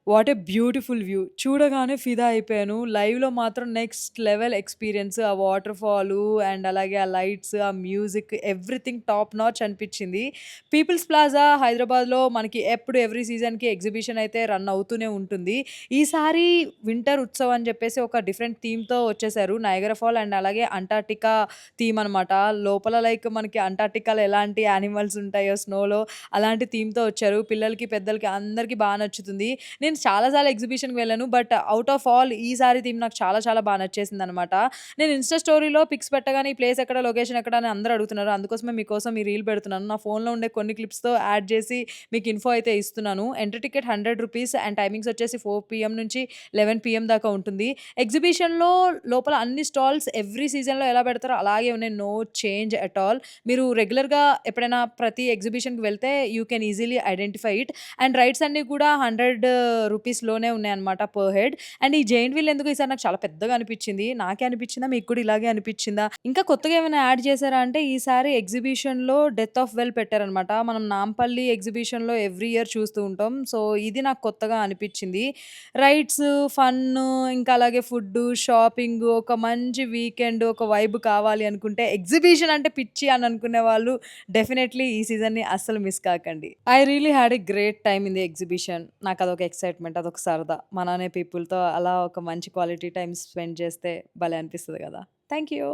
What a beautiful view. చూడగానే ఫిదా అయిపోయాను. లైవ్‌లో మాత్రం నెక్స్ట్ లెవెల్ ఎక్స్‌పీరియన్స్. ఆ వాటర్ ఫాలు అండ్ అలాగే ఆ లైట్స్, ఆ మ్యూజిక్ ఎవ్రీథింగ్ టాప్ నాచ్ అనిపిచ్చింది. పీపుల్స్ ప్లాజా హైదరాబాద్‌లో మనకి ఎప్పుడు ఎవ్రీ సీజన్‌కి ఎగ్జిబిషన్ అయితే రన్ అవుతూనే ఉంటుంది. ఈసారి వింటర్ ఉత్సవ్ అని చెప్పేసి ఒక డిఫరెంట్ థీమ్‌తో వచ్చేసారు. నయగరా ఫాల్ అండ్ అలాగే అంటార్టికా థీమ్ అనమాట. లోపల లైక్ మనకి అంటార్టికాలో ఎలాంటి యానిమల్స్ ఉంటాయో స్నోలో అలాంటి థీమ్‌తో వచ్చారు. పిల్లలకి, పెద్దలకి అందరికి నచ్చుతుంది. నేను చాలా సార్లు ఎగ్జిబిషన్‌కి వెళ్ళాను. బట్ ఔట్ ఆఫ్ ఆల్ ఈసారి థీమ్ నాకు చాలా చాలా నచ్చేసిందనమాట. నేను ఇన్‌స్టా స్టోరీలో పిక్స్ పెట్టగానే ఈ ప్లేస్ ఎక్కడ? లొకేషన్ ఎక్కడ? అని అందరూ అడుగుతున్నారు. అందుకోసమే మీకోసం ఈ రీల్ పెడుతున్నాను. నా ఫోన్‌లో ఉండే కొన్ని క్లిప్స్‌తో యాడ్ చేసి మీకు ఇన్ఫో అయితే ఇస్తున్నాను. ఎంట్రీ టికెట్ రూ. 100 అండ్ టైమింగ్స్ వచ్చేసి 4 పీఎం నుంచి 11 పీఎం దాకా ఉంటుంది. ఎగ్జిబిషన్‌లో లోపల అన్ని స్టాల్స్ ఎవ్రీ సీజన్‌లో ఎలా పెడతారో అలాగే ఉన్నాయి. No change at all. మీరు రెగ్యులర్‌గా ఎప్పుడైనా ప్రతి ఎగ్జిబిషన్‌కి వెళ్తే you can easily identify it. And rides అన్నీ కూడా రూ. 100 ఉన్నాయన్నమాట పర్ హెడ్. అండ్ ఈ జెయింట్ వీల్ ఎందుకో ఈసారి నాకు చాలా పెద్దగా అనిపిచ్చింది. నాకే అనిపిచ్చిందా? మీకు కూడా ఇలాగే అనిపిచ్చిందా? ఇంకా కొత్తగా ఏమైనా యాడ్ చేశారా అంటే ఈసారి ఎగ్జిబిషన్‌లో డెత్ ఆఫ్ వెల్ పెట్టారన్నమాట. మనం నాంపల్లి ఎగ్జిబిషన్‌లో ఎవ్రీ ఇయర్ చూస్తూ ఉంటాం. సో, ఇది నాకు కొత్తగా అనిపిచ్చింది. రైడ్స్, ఫన్ను ఇంకా అలాగే ఫుడ్డు, షాపింగు, ఒక మంచి వీకెండ్, ఒక వైబ్ కావాలి అనుకుంటే ఎగ్జిబిషన్ అంటే పిచ్చి అని అనుకునే వాళ్ళు డెఫినైట్‌లీ ఈ సీజన్‌ని అస్సలు మిస్ కాకండి. I really had a great time in the exhibition. నాకదొక ఎక్సైట్‌మెంట్, అదొక సరదా. మననే పీపుల్‌తో అలా ఒక మంచి క్వాలిటీ టైమ్ స్పెండ్ చేస్తే భలే అనిపిస్తది గదా! Thank you.